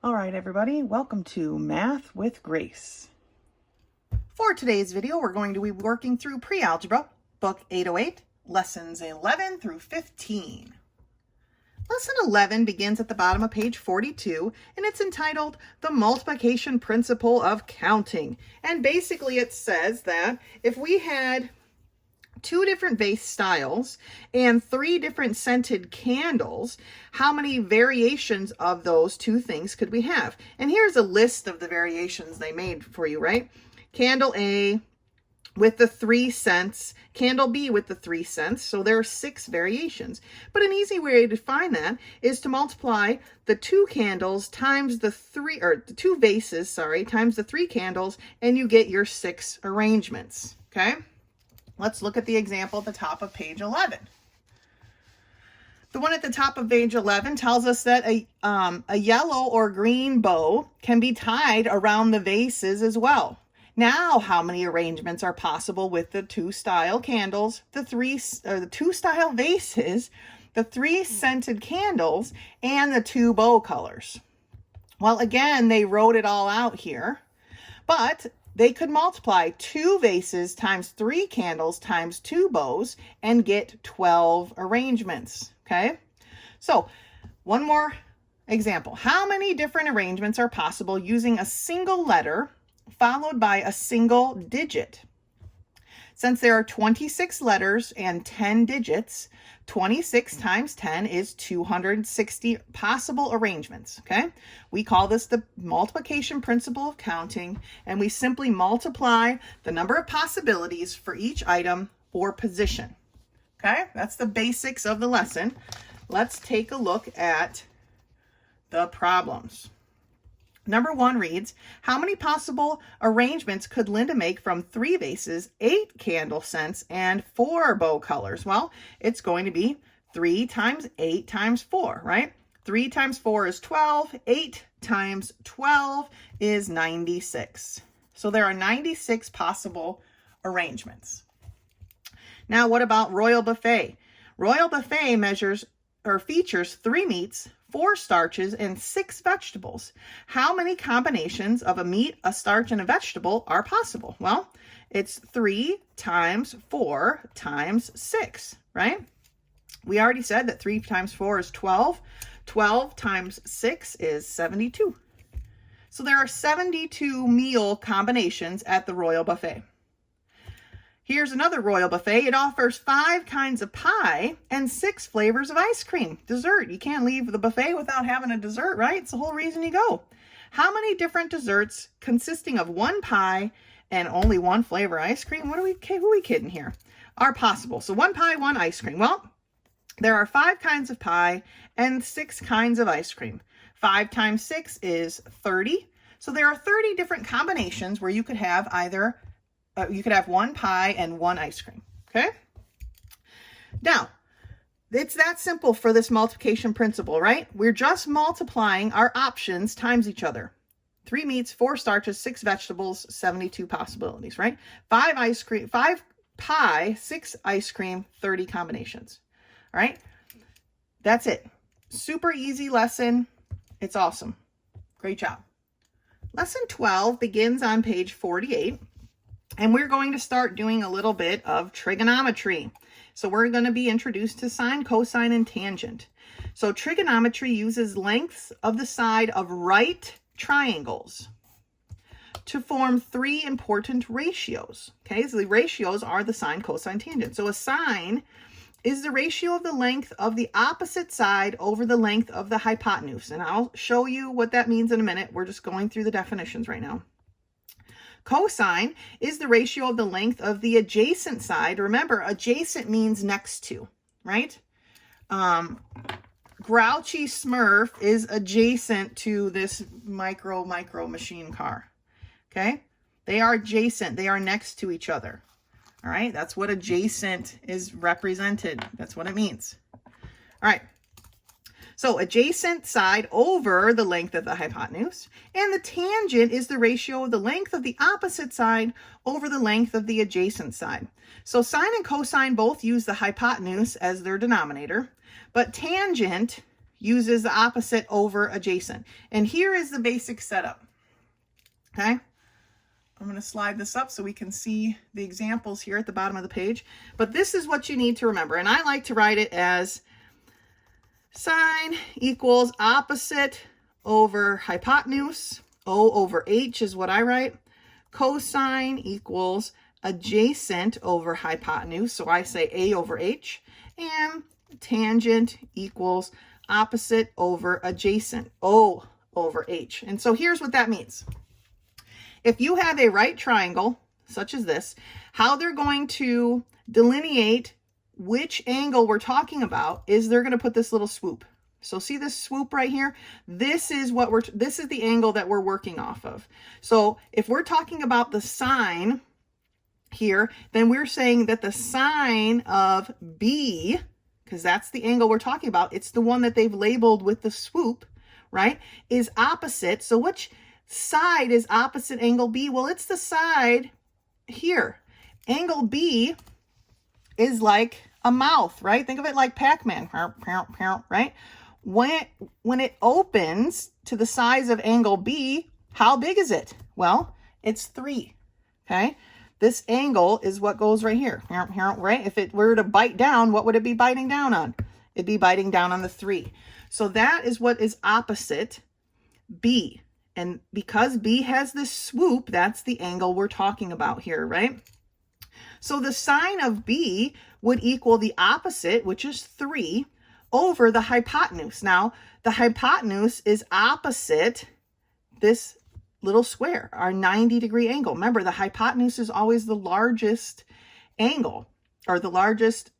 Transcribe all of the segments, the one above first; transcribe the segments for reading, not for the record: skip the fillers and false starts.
All right, everybody, welcome to Math with Grace. For today's video, we're going to be working through Pre-Algebra, Book 808, Lessons 11 through 15. Lesson 11 begins at the bottom of page 42, and it's entitled The Multiplication Principle of Counting. And basically it says that if we had two different vase styles and three different scented candles, how many variations of those two things could we have? And here's a list of the variations they made for you, right? Candle A with the 3 cents, candle B with the 3 cents. So there are 6 variations. But an easy way to find that is to multiply the 2 candles times the 3, or the 2 vases, sorry, times the 3 candles, and you get your 6 arrangements, okay? Let's look at the example at the top of page 11. The one at the top of page 11 tells us that a yellow or green bow can be tied around the vases as well. Now, how many arrangements are possible with the 2 style candles, the 2 style vases, the 3 scented candles, and the 2 bow colors? Well, again, they wrote it all out here, but they could multiply 2 vases times 3 candles times 2 bows and get 12 arrangements, okay? So, one more example. How many different arrangements are possible using a single letter followed by a single digit? Since there are 26 letters and 10 digits, 26 times 10 is 260 possible arrangements, okay? We call this the multiplication principle of counting, and we simply multiply the number of possibilities for each item or position, okay? That's the basics of the lesson. Let's take a look at the problems. Number 1 reads, how many possible arrangements could Linda make from 3 vases, 8 candle scents, and 4 bow colors? Well, it's going to be 3 times 8 times 4, right? 3 times 4 is 12. 8 times 12 is 96. So there are 96 possible arrangements. Now, what about Royal Buffet? Royal Buffet features 3 meats, 4 starches, and 6 vegetables. How many combinations of a meat, a starch, and a vegetable are possible? Well, it's 3 times 4 times 6, right? We already said that 3 times 4 is 12. 12 times 6 is 72. So there are 72 meal combinations at the Royal Buffet. Here's another Royal Buffet. It offers 5 kinds of pie and 6 flavors of ice cream. Dessert. You can't leave the buffet without having a dessert, right? It's the whole reason you go. How many different desserts consisting of 1 pie and only 1 flavor ice cream? Who are we kidding here? Are possible. So 1 pie, 1 ice cream. Well, there are 5 kinds of pie and 6 kinds of ice cream. 5 times 6 is 30. So there are 30 different combinations where you could have either you could have 1 pie and 1 ice cream, okay? Now, it's that simple for this multiplication principle, right? We're just multiplying our options times each other. 3 meats, 4 starches, 6 vegetables, 72 possibilities, right? 5 pie, 6 ice cream, 30 combinations, all right? That's it. Super easy lesson. It's awesome. Great job. Lesson 12 begins on page 48. And we're going to start doing a little bit of trigonometry. So we're going to be introduced to sine, cosine, and tangent. So trigonometry uses lengths of the side of right triangles to form 3 important ratios. Okay, so the ratios are the sine, cosine, tangent. So a sine is the ratio of the length of the opposite side over the length of the hypotenuse. And I'll show you what that means in a minute. We're just going through the definitions right now. Cosine is the ratio of the length of the adjacent side. Remember, adjacent means next to, right? Grouchy Smurf is adjacent to this micro machine car, okay? They are adjacent. They are next to each other, all right? That's what adjacent is represented. That's what it means. All right. So adjacent side over the length of the hypotenuse, and the tangent is the ratio of the length of the opposite side over the length of the adjacent side. So sine and cosine both use the hypotenuse as their denominator, but tangent uses the opposite over adjacent. And here is the basic setup. Okay. I'm going to slide this up so we can see the examples here at the bottom of the page. But this is what you need to remember. And I like to write it as sine equals opposite over hypotenuse. O over h is what I write. Cosine equals adjacent over hypotenuse. So I say A over h. And tangent equals opposite over adjacent. O over h. And so here's what that means. If you have a right triangle, such as this, how they're going to delineate which angle we're talking about is they're going to put this little swoop. So see this swoop right here? This is the angle that we're working off of. So if we're talking about the sine here, then we're saying that the sine of B, because that's the angle we're talking about, it's the one that they've labeled with the swoop, right, is opposite. So which side is opposite angle B? Well, it's the side here. Angle B is like a mouth, right? Think of it like Pac-Man, right? When it opens to the size of angle B, how big is it? Well, it's 3, okay? This angle is what goes right here, right? If it were to bite down, what would it be biting down on? It'd be biting down on the 3. So that is what is opposite B. And because B has this swoop, that's the angle we're talking about here, right? So the sine of B would equal the opposite, which is 3, over the hypotenuse. Now, the hypotenuse is opposite this little square, our 90-degree angle. Remember, the hypotenuse is always the largest angle, or the largest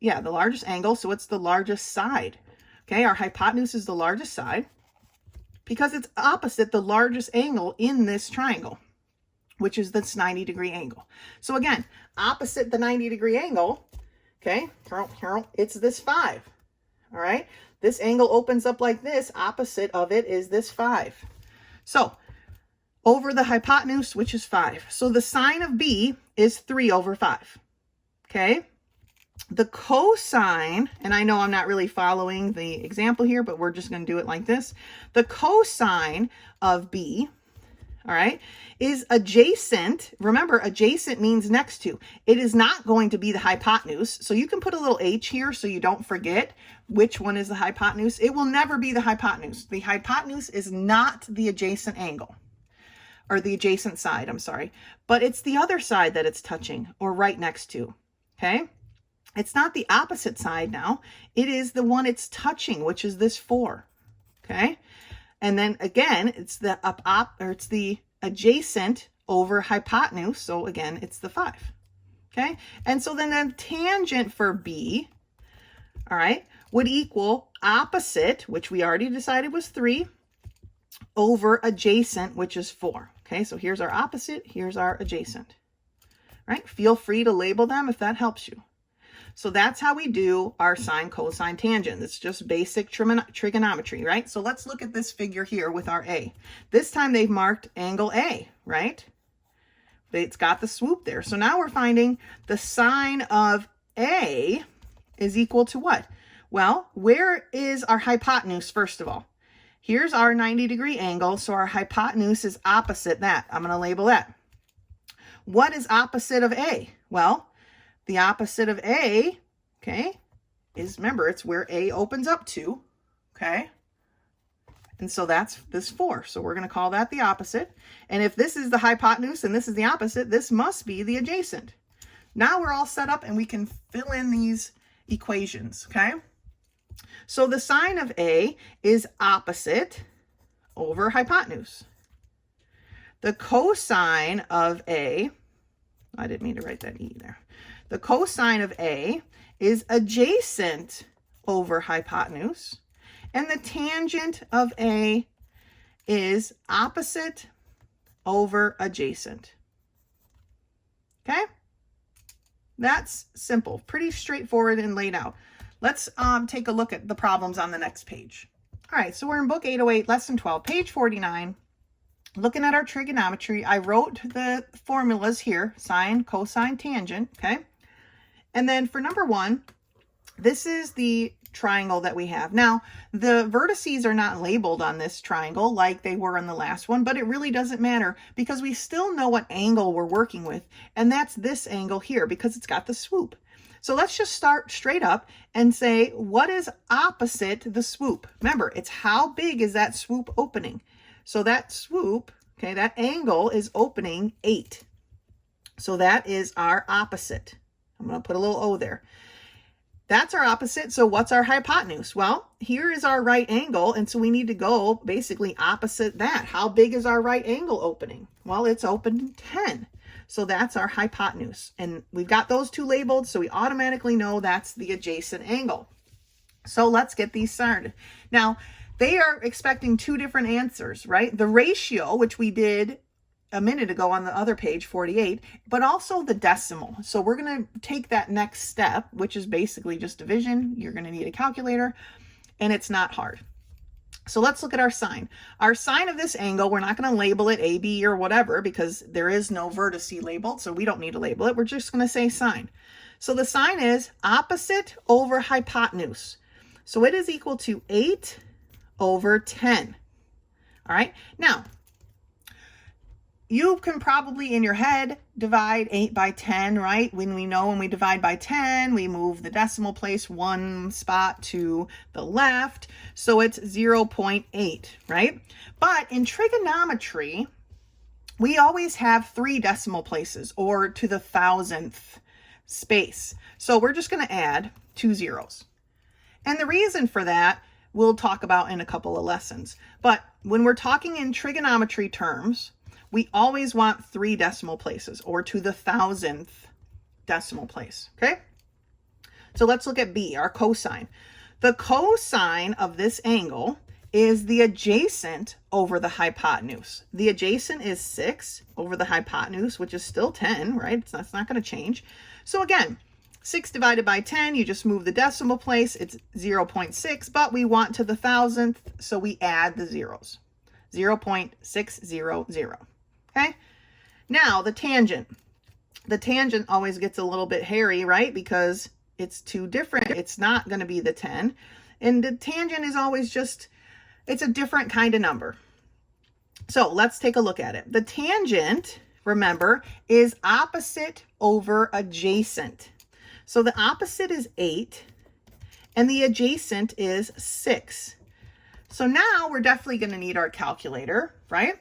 angle, so it's the largest side. Okay, our hypotenuse is the largest side, because it's opposite the largest angle in this triangle, which is this 90-degree angle. So again, opposite the 90-degree angle, okay, it's this 5, all right? This angle opens up like this. Opposite of it is this 5. So over the hypotenuse, which is 5. So the sine of B is 3 over 5, okay? The cosine, and I know I'm not really following the example here, but we're just going to do it like this. The cosine of B, all right, is adjacent. Remember, adjacent means next to. It is not going to be the hypotenuse. So you can put a little h here so you don't forget which one is the hypotenuse. It will never be the hypotenuse. The hypotenuse is not the adjacent angle, or the adjacent side, I'm sorry. But it's the other side that it's touching, or right next to, okay? It's not the opposite side now. It is the one it's touching, which is this 4, okay? And then again, it's the it's the adjacent over hypotenuse. So again, it's the 5, okay? And so then the tangent for B, all right, would equal opposite, which we already decided was 3, over adjacent, which is 4, okay? So here's our opposite, here's our adjacent, right? Feel free to label them if that helps you. So that's how we do our sine, cosine, tangent. It's just basic trigonometry, right? So let's look at this figure here with our A. This time they've marked angle A, right? It's got the swoop there. So now we're finding the sine of A is equal to what? Well, where is our hypotenuse, first of all? Here's our 90-degree angle, so our hypotenuse is opposite that. I'm going to label that. What is opposite of A? Well, the opposite of A, okay, is, remember, it's where A opens up to, okay? And so that's this 4. So we're going to call that the opposite. And if this is the hypotenuse and this is the opposite, this must be the adjacent. Now we're all set up and we can fill in these equations, okay? So the sine of A is opposite over hypotenuse. The cosine of A, I didn't mean to write that E there. The cosine of A is adjacent over hypotenuse, and the tangent of A is opposite over adjacent. Okay? That's simple, pretty straightforward and laid out. Let's take a look at the problems on the next page. All right, so we're in book 808, lesson 12, page 49. Looking at our trigonometry, I wrote the formulas here, sine, cosine, tangent, okay? And then for number 1, this is the triangle that we have. Now, the vertices are not labeled on this triangle like they were on the last one, but it really doesn't matter because we still know what angle we're working with, and that's this angle here because it's got the swoop. So let's just start straight up and say, what is opposite the swoop? Remember, it's how big is that swoop opening? So that swoop, okay, that angle is opening 8. So that is our opposite. I'm going to put a little O there. That's our opposite. So what's our hypotenuse? Well, here is our right angle. And so we need to go basically opposite that. How big is our right angle opening? Well, it's open 10. So that's our hypotenuse. And we've got those two labeled, so we automatically know that's the adjacent angle. So let's get these started. Now, they are expecting two different answers, right? The ratio, which we did a minute ago on the other page, 48, but also the decimal. So we're going to take that next step, which is basically just division. You're going to need a calculator, and it's not hard. So let's look at our sine. Our sine of this angle, we're not going to label it AB or whatever because there is no vertice labeled, so we don't need to label it. We're just going to say sine. So the sine is opposite over hypotenuse. So it is equal to 8 over 10. All right. Now, you can probably in your head divide 8 by 10, right? When we divide by 10, we move the decimal place one spot to the left. So it's 0.8, right? But in trigonometry, we always have 3 decimal places or to the 1,000th space. So we're just going to add 2 zeros. And the reason for that, we'll talk about in a couple of lessons. But when we're talking in trigonometry terms, we always want 3 decimal places or to the 1,000th decimal place, okay? So let's look at B, our cosine. The cosine of this angle is the adjacent over the hypotenuse. The adjacent is 6 over the hypotenuse, which is still 10, right? That's not going to change. So again, 6 divided by 10, you just move the decimal place. It's 0.6, but we want to the 1,000th, so we add the zeros. 0.600. Okay, now the tangent. The tangent always gets a little bit hairy, right? Because it's too different. It's not going to be the 10. And the tangent is always just, it's a different kind of number. So let's take a look at it. The tangent, remember, is opposite over adjacent. So the opposite is 8 and the adjacent is 6. So now we're definitely going to need our calculator, right?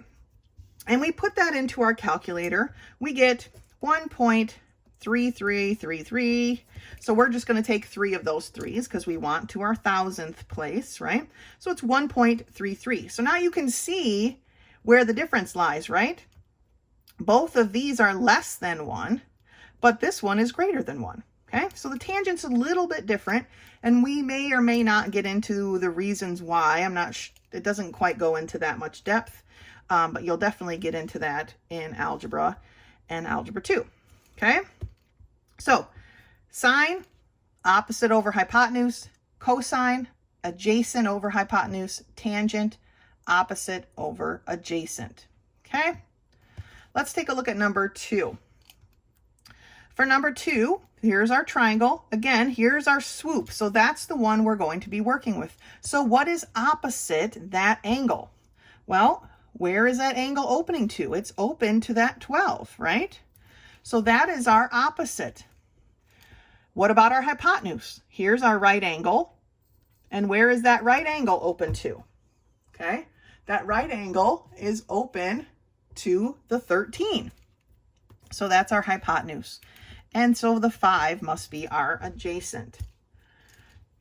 And we put that into our calculator. We get 1.3333. So we're just going to take 3 of those 3's because we want to our 1,000th place, right? So it's 1.33. So now you can see where the difference lies, right? Both of these are less than 1, but this one is greater than 1. Okay, so the tangent's a little bit different, and we may or may not get into the reasons why. It doesn't quite go into that much depth. But you'll definitely get into that in algebra and algebra 2. Okay, so sine, opposite over hypotenuse, cosine, adjacent over hypotenuse, tangent, opposite over adjacent. Okay, let's take a look at number 2. For number 2, here's our triangle. Again, here's our swoop. So that's the one we're going to be working with. So what is opposite that angle? Well, where is that angle opening to? It's open to that 12, right? So that is our opposite. What about our hypotenuse? Here's our right angle. And where is that right angle open to? Okay, that right angle is open to the 13. So that's our hypotenuse. And so the 5 must be our adjacent.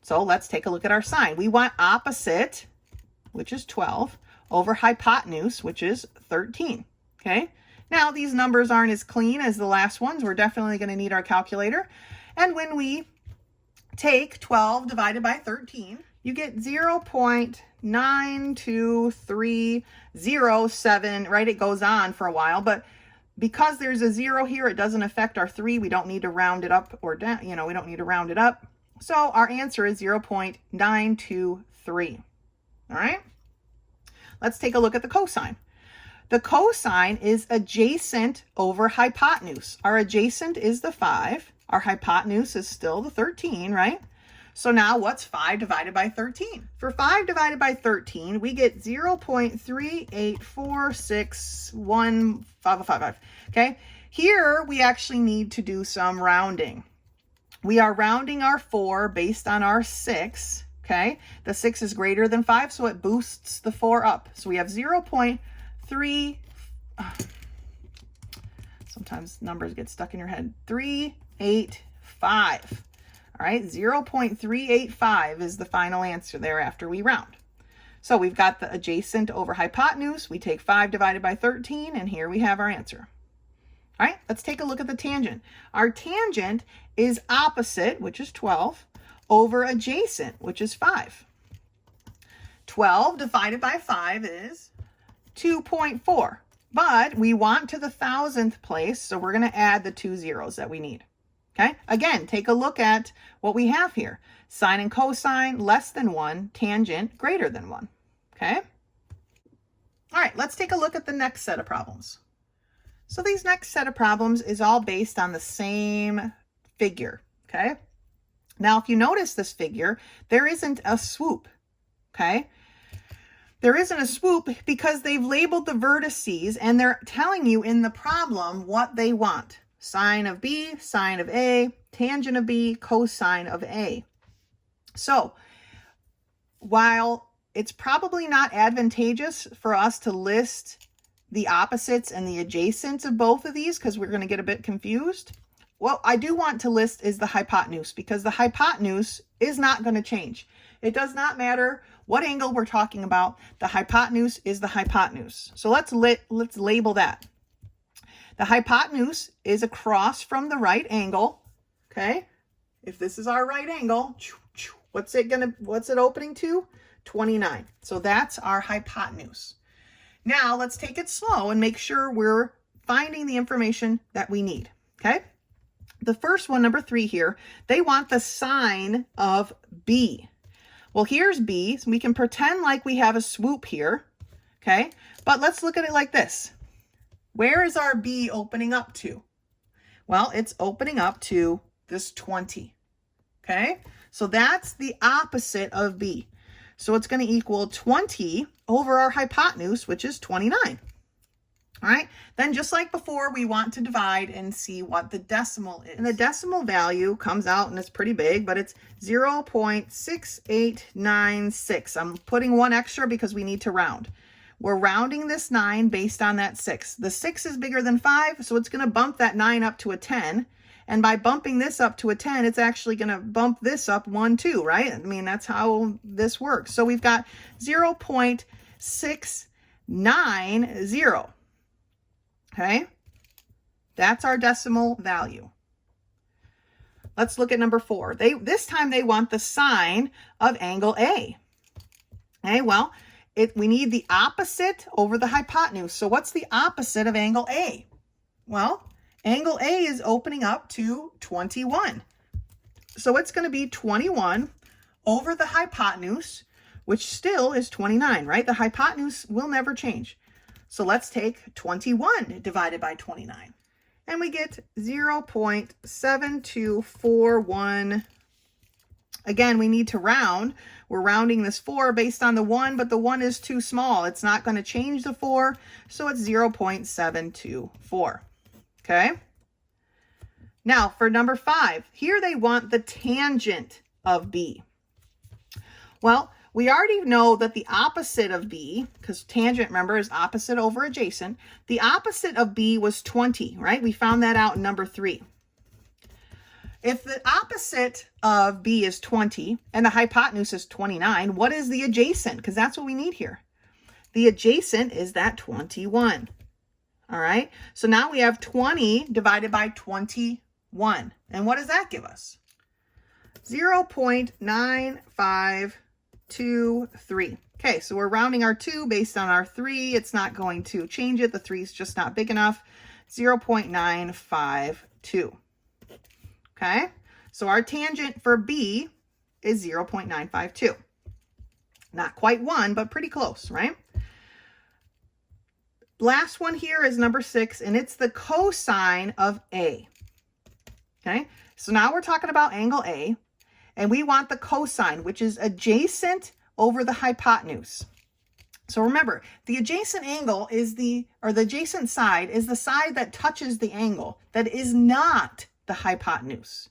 So let's take a look at our sine. We want opposite, which is 12, over hypotenuse, which is 13. Okay, now these numbers aren't as clean as the last ones. We're definitely going to need our calculator. And when we take 12 divided by 13, you get 0.92307, right? It goes on for a while, but because there's a 0 here, it doesn't affect our 3. We don't need to round it up or down, we don't need to round it up. So our answer is 0.923. All right. Let's take a look at the cosine. The cosine is adjacent over hypotenuse. Our adjacent is the 5. Our hypotenuse is still the 13, right? So now what's 5 divided by 13? For 5 divided by 13, we get 0.384615555. Okay, here we actually need to do some rounding. We are rounding our 4 based on our 6. Okay, the 6 is greater than 5, so it boosts the 4 up. So we have 0.3, sometimes numbers get stuck in your head, 385. All right, 0.385 is the final answer there after we round. So we've got the adjacent over hypotenuse. We take 5 divided by 13, and here we have our answer. All right, let's take a look at the tangent. Our tangent is opposite, which is 12, over adjacent, which is 5. 12 divided by 5 is 2.4. But we want to the thousandth place, so we're going to add the 2 zeros that we need. Okay, again, take a look at what we have here. Sine and cosine less than 1, tangent greater than 1. Okay, all right, let's take a look at the next set of problems. So these next set of problems is all based on the same figure. Okay, now if you notice this figure, there isn't a swoop. Okay, there isn't a swoop because they've labeled the vertices and they're telling you in the problem what they want. Sine of B, sine of A, tangent of B, cosine of A. So while it's probably not advantageous for us to list the opposites and the adjacents of both of these because we're going to get a bit confused, what I do want to list is the hypotenuse, because the hypotenuse is not going to change. It does not matter what angle we're talking about. The hypotenuse is the hypotenuse. So let's label that. The hypotenuse is across from the right angle. Okay, if this is our right angle, what's it opening to? 29. So that's our hypotenuse. Now let's take it slow and make sure we're finding the information that we need. Okay, the first one, number 3 here, they want the sine of B. Well, here's B, so we can pretend like we have a swoop here. Okay, but let's look at it like this. Where is our B opening up to? Well, it's opening up to this 20. Okay, so that's the opposite of B. So it's going to equal 20 over our hypotenuse, which is 29. All right, then just like before, we want to divide and see what the decimal is. And the decimal value comes out, and it's pretty big, but it's 0.6896. I'm putting 1 extra because we need to round. We're rounding this 9 based on that 6. The 6 is bigger than 5, so it's going to bump that 9 up to a 10. And by bumping this up to a 10, it's actually going to bump this up 1, 2, right? I mean, that's how this works. So we've got 0.690. Okay? That's our decimal value. Let's look at number 4. This time they want the sine of angle A. Okay, well, we need the opposite over the hypotenuse. So what's the opposite of angle A? Well, angle A is opening up to 21. So it's going to be 21 over the hypotenuse, which still is 29, right? The hypotenuse will never change. So let's take 21 divided by 29. And we get 0.7241. Again, we need to round. We're rounding this 4 based on the 1, but the 1 is too small. It's not going to change the 4, so it's 0.724. Okay? Now, for number 5, here they want the tangent of B. Well, we already know that the opposite of B, because tangent, remember, is opposite over adjacent. The opposite of B was 20, right? We found that out in number 3. If the opposite of B is 20 and the hypotenuse is 29, what is the adjacent? Because that's what we need here. The adjacent is that 21. All right, so now we have 20 divided by 21. And what does that give us? 0.9523. Okay, so we're rounding our 2 based on our 3. It's not going to change it. The 3 is just not big enough. 0.952. Okay, so our tangent for B is 0.952. Not quite 1, but pretty close, right? Last one here is number 6, and it's the cosine of A. Okay, so now we're talking about angle A, and we want the cosine, which is adjacent over the hypotenuse. So remember, the adjacent angle is the adjacent side is the side that touches the angle, that is not the hypotenuse.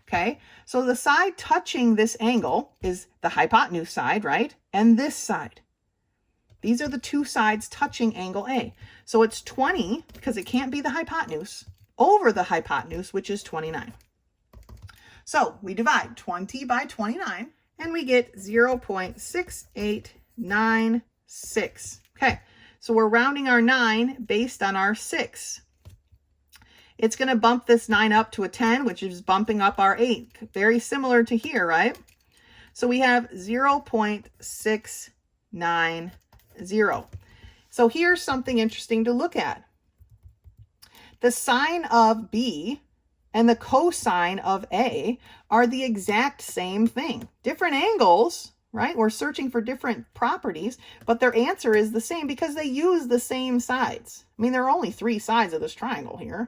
Okay, so the side touching this angle is the hypotenuse side, right? And this side. These are the two sides touching angle A. So it's 20, because it can't be the hypotenuse, over the hypotenuse, which is 29. So we divide 20 by 29, and we get 0.6896. Okay, so we're rounding our 9 based on our 6. It's going to bump this 9 up to a 10, which is bumping up our 8. Very similar to here, right? So we have 0.690. So here's something interesting to look at. The sine of B and the cosine of A are the exact same thing. Different angles, right? We're searching for different properties, but their answer is the same because they use the same sides. I mean, there are only 3 sides of this triangle here.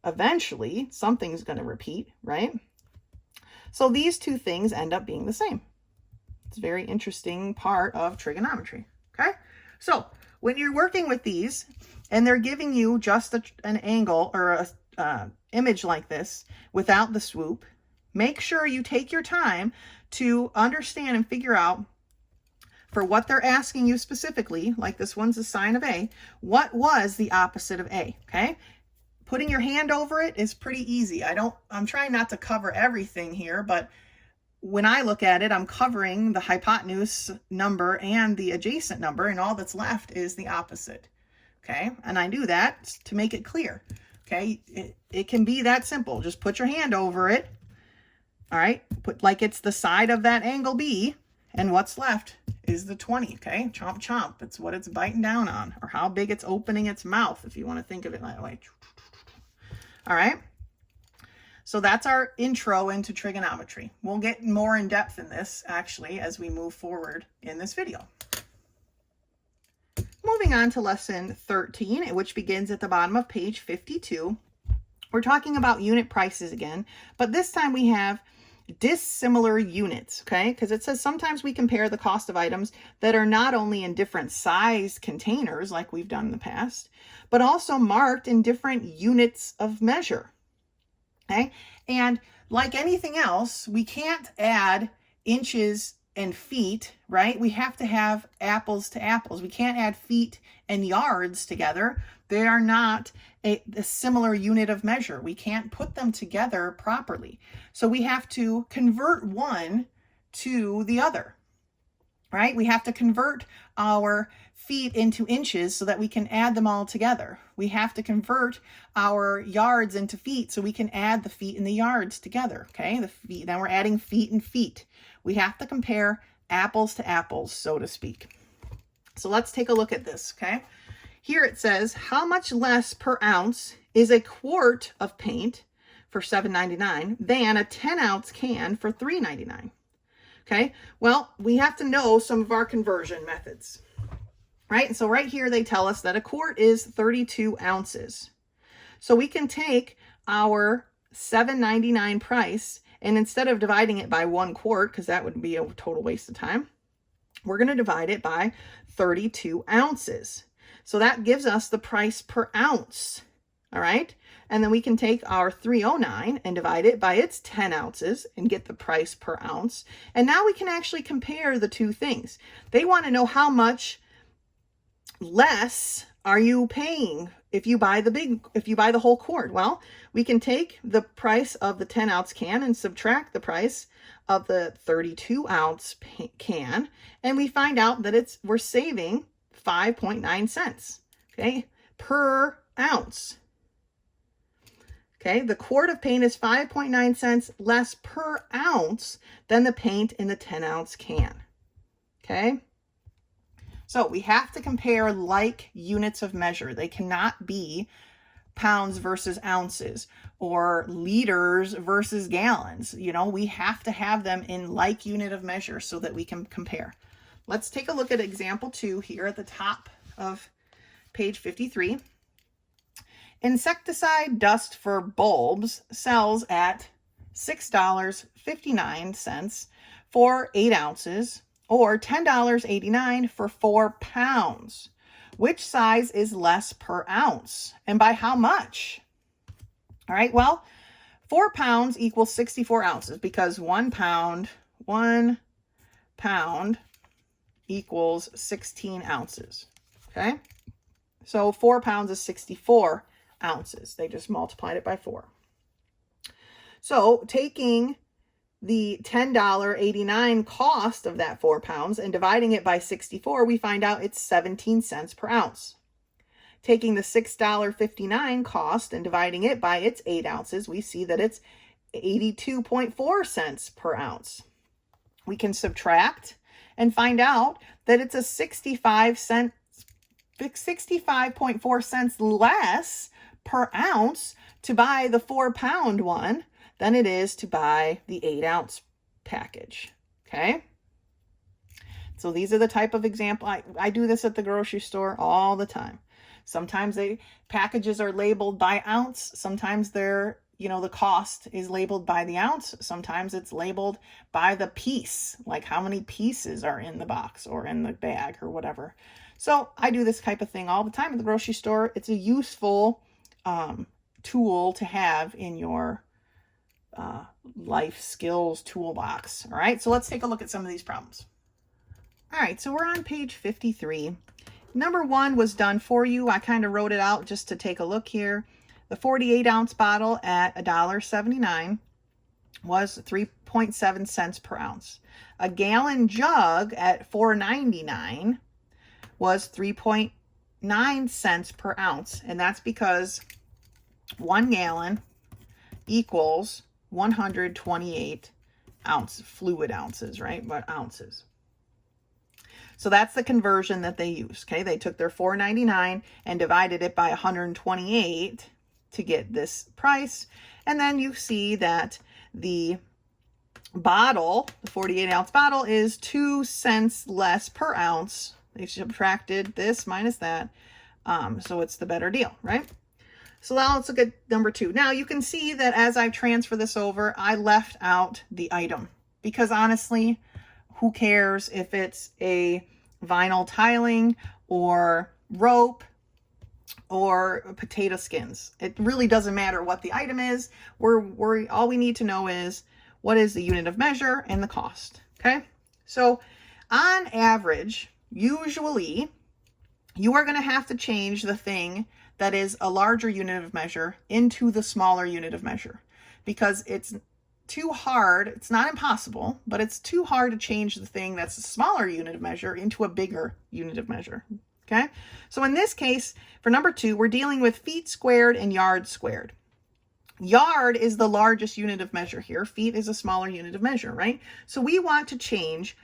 Eventually, something's going to repeat, right? So these two things end up being the same. It's a very interesting part of trigonometry, okay? So when you're working with these and they're giving you just an angle or a image like this without the swoop, make sure you take your time to understand and figure out, for what they're asking you specifically, like this one's the sine of A, what was the opposite of A, okay? Putting your hand over it is pretty easy. I'm trying not to cover everything here, but when I look at it, I'm covering the hypotenuse number and the adjacent number, and all that's left is the opposite, okay? And I do that to make it clear, okay? It can be that simple. Just put your hand over it, all right? Put like it's the side of that angle B, and what's left is the 20, okay? Chomp, chomp. It's what it's biting down on, or how big it's opening its mouth, if you want to think of it that way. All right, so that's our intro into trigonometry. We'll get more in depth in this, actually, as we move forward in this video. Moving on to lesson 13, which begins at the bottom of page 52. We're talking about unit prices again, but this time we have dissimilar units, okay? Because it says sometimes we compare the cost of items that are not only in different size containers, like we've done in the past, but also marked in different units of measure, okay? And like anything else, we can't add inches and feet, right? We have to have apples to apples. We can't add feet and yards together. They are not a similar unit of measure. We can't put them together properly. So we have to convert one to the other, right? We have to convert our feet into inches so that we can add them all together. We have to convert our yards into feet so we can add the feet and the yards together, okay? The feet, then we're adding feet and feet. We have to compare apples to apples, so to speak. So let's take a look at this, okay? Here it says, how much less per ounce is a quart of paint for $7.99 than a 10-ounce can for $3.99? Okay, well, we have to know some of our conversion methods, right? And so right here, they tell us that a quart is 32 ounces. So we can take our $7.99 price, and instead of dividing it by 1 quart, because that would be a total waste of time, we're going to divide it by 32 ounces. So that gives us the price per ounce, all right? And then we can take our 309 and divide it by its 10 ounces and get the price per ounce. And now we can actually compare the two things. They want to know how much less are you paying if you buy the whole quart. Well, we can take the price of the 10-ounce can and subtract the price of the 32-ounce can, and we find out that we're saving 5.9 cents, okay, per ounce. Okay, the quart of paint is 5.9 cents less per ounce than the paint in the 10-ounce can. Okay, so we have to compare like units of measure. They cannot be pounds versus ounces or liters versus gallons. You know, we have to have them in like unit of measure so that we can compare. Let's take a look at example 2 here at the top of page 53. Insecticide dust for bulbs sells at $6.59 for 8 ounces, or $10.89 for 4 pounds. Which size is less per ounce, and by how much? All right, well, 4 pounds equals 64 ounces because 1 pound equals 16 ounces. Okay, so 4 pounds is 64 ounces. They just multiplied it by 4. So taking the $10.89 cost of that 4 pounds and dividing it by 64, we find out it's 17 cents per ounce. Taking the $6.59 cost and dividing it by its 8 ounces, we see that it's 82.4 cents per ounce. We can subtract and find out that it's a 65.4 cents less per ounce to buy the 4 pound one than it is to buy the 8 ounce package. Okay. So these are the type of example. I do this at the grocery store all the time. Sometimes packages are labeled by ounce. Sometimes the cost is labeled by the ounce. Sometimes it's labeled by the piece, like how many pieces are in the box or in the bag or whatever. So I do this type of thing all the time at the grocery store. It's a useful tool to have in your life skills toolbox. All right, so let's take a look at some of these problems. All right, so we're on page 53. Number 1 was done for you. I kind of wrote it out just to take a look here. The 48 ounce bottle at $1.79 was 3.7 cents per ounce. A gallon jug at $4.99 was 3.9 cents per ounce. And that's because 1 gallon equals 128 fluid ounces, right? But ounces. So that's the conversion that they use. Okay, they took their $4.99 and divided it by 128 to get this price. And then you see that the bottle, the 48 ounce bottle, is 2 cents less per ounce. They subtracted this minus that. So it's the better deal, right? So now let's look at number 2. Now you can see that as I transfer this over, I left out the item because honestly, who cares if it's a vinyl tiling or rope or potato skins? It really doesn't matter what the item is. All we need to know is what is the unit of measure and the cost. Okay, so on average, usually you are going to have to change the thing that is a larger unit of measure into the smaller unit of measure because it's too hard. It's not impossible, but it's too hard to change the thing that's a smaller unit of measure into a bigger unit of measure. Okay, so in this case, for number 2, we're dealing with feet squared and yards squared. Yard is the largest unit of measure here. Feet is a smaller unit of measure, right? So we want to change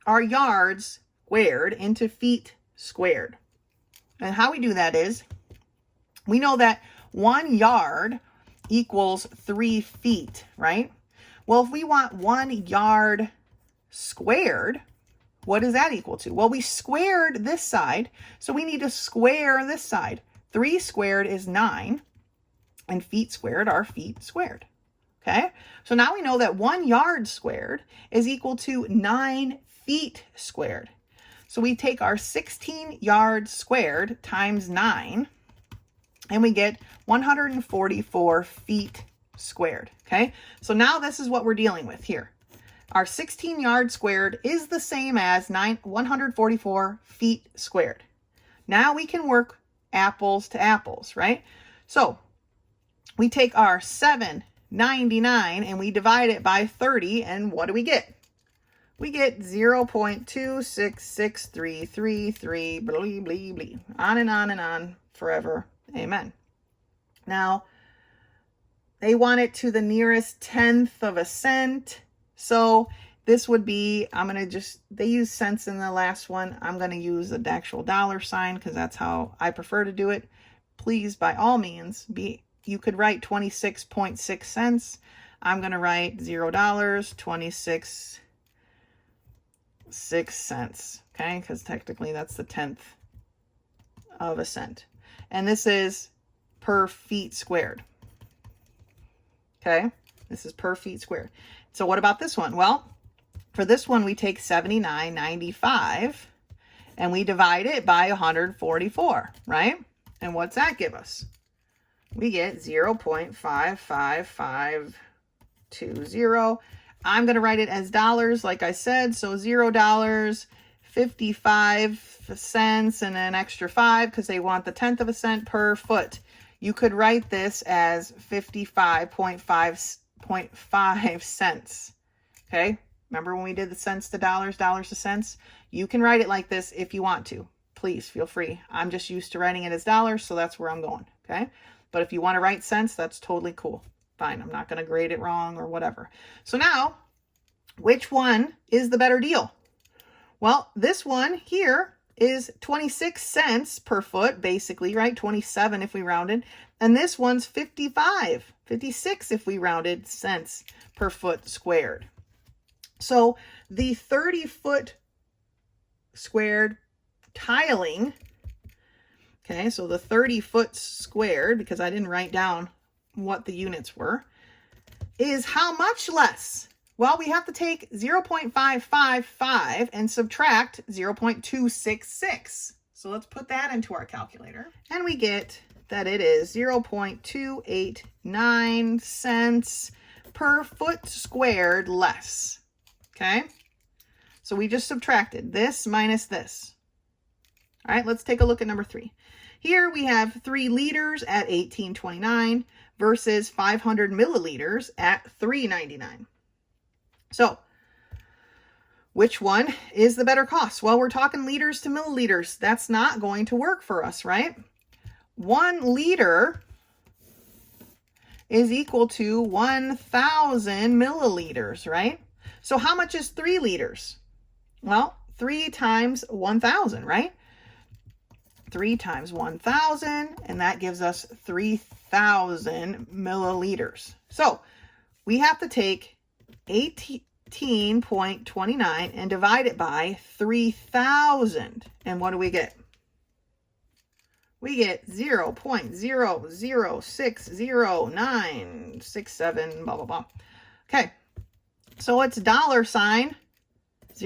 our yards squared into feet squared. And how we do that is, we know that 1 yard equals 3 feet, right? Well, if we want 1 yard squared, what is that equal to? Well, we squared this side, so we need to square this side. 3 squared is 9, and feet squared are feet squared. Okay, so now we know that 1 yard squared is equal to 9 feet squared. So we take our 16 yards squared times 9, and we get 144 feet squared. Okay, so now this is what we're dealing with here. Our 16 yards squared is the same as 144 feet squared. Now we can work apples to apples, right? So we take our 799 and we divide it by 30, and what do we get? We get 0.266333, blee, blee, blee, on and on forever. Amen. Now, they want it to the nearest 1/10 of a cent. So this would be, they use cents in the last one. I'm going to use the actual dollar sign because that's how I prefer to do it. Please, by all means, you could write 26.6 cents. I'm going to write $0, 26 6 cents. Okay, because technically that's the 1/10 of a cent. And this is per feet squared. Okay, This is per feet squared. So what about this one? Well, for this one, we take 79.95 and we divide it by 144, right? And what's that give us? We get 0.55520. I'm going to write it as dollars, like I said. So $0, 55 cents, and an extra 5 because they want the 1/10 of a cent per foot. You could write this as 55.5 cents. Okay? Remember when we did the cents to dollars, dollars to cents? You can write it like this if you want to. Please feel free. I'm just used to writing it as dollars, so that's where I'm going. Okay? But if you want to write cents, that's totally cool. Fine. I'm not going to grade it wrong or whatever. So now, which one is the better deal? Well, this one here is 26 cents per foot, basically, right? 27 if we rounded. And this one's 56 if we rounded cents per foot squared. So the 30-foot squared tiling, okay, so the 30-foot squared, because I didn't write down what the units were, is how much less? Well, we have to take 0.555 and subtract 0.266. So let's put that into our calculator. And we get that it is 0.289 cents per foot squared less. Okay? So we just subtracted this minus this. All right, let's take a look at number 3. Here we have 3 liters at $18.29 versus 500 milliliters at $3.99. So, which one is the better cost? Well, we're talking liters to milliliters. That's not going to work for us, right? 1 liter is equal to 1,000 milliliters, right? So how much is 3 liters? Well, 3 times 1,000, right? 3 times 1,000, and that gives us 3,000 milliliters. So we have to take 18.29 and divide it by 3,000. And what do we get? We get 0.00600967, blah, blah, blah. Okay, so it's dollar sign, it's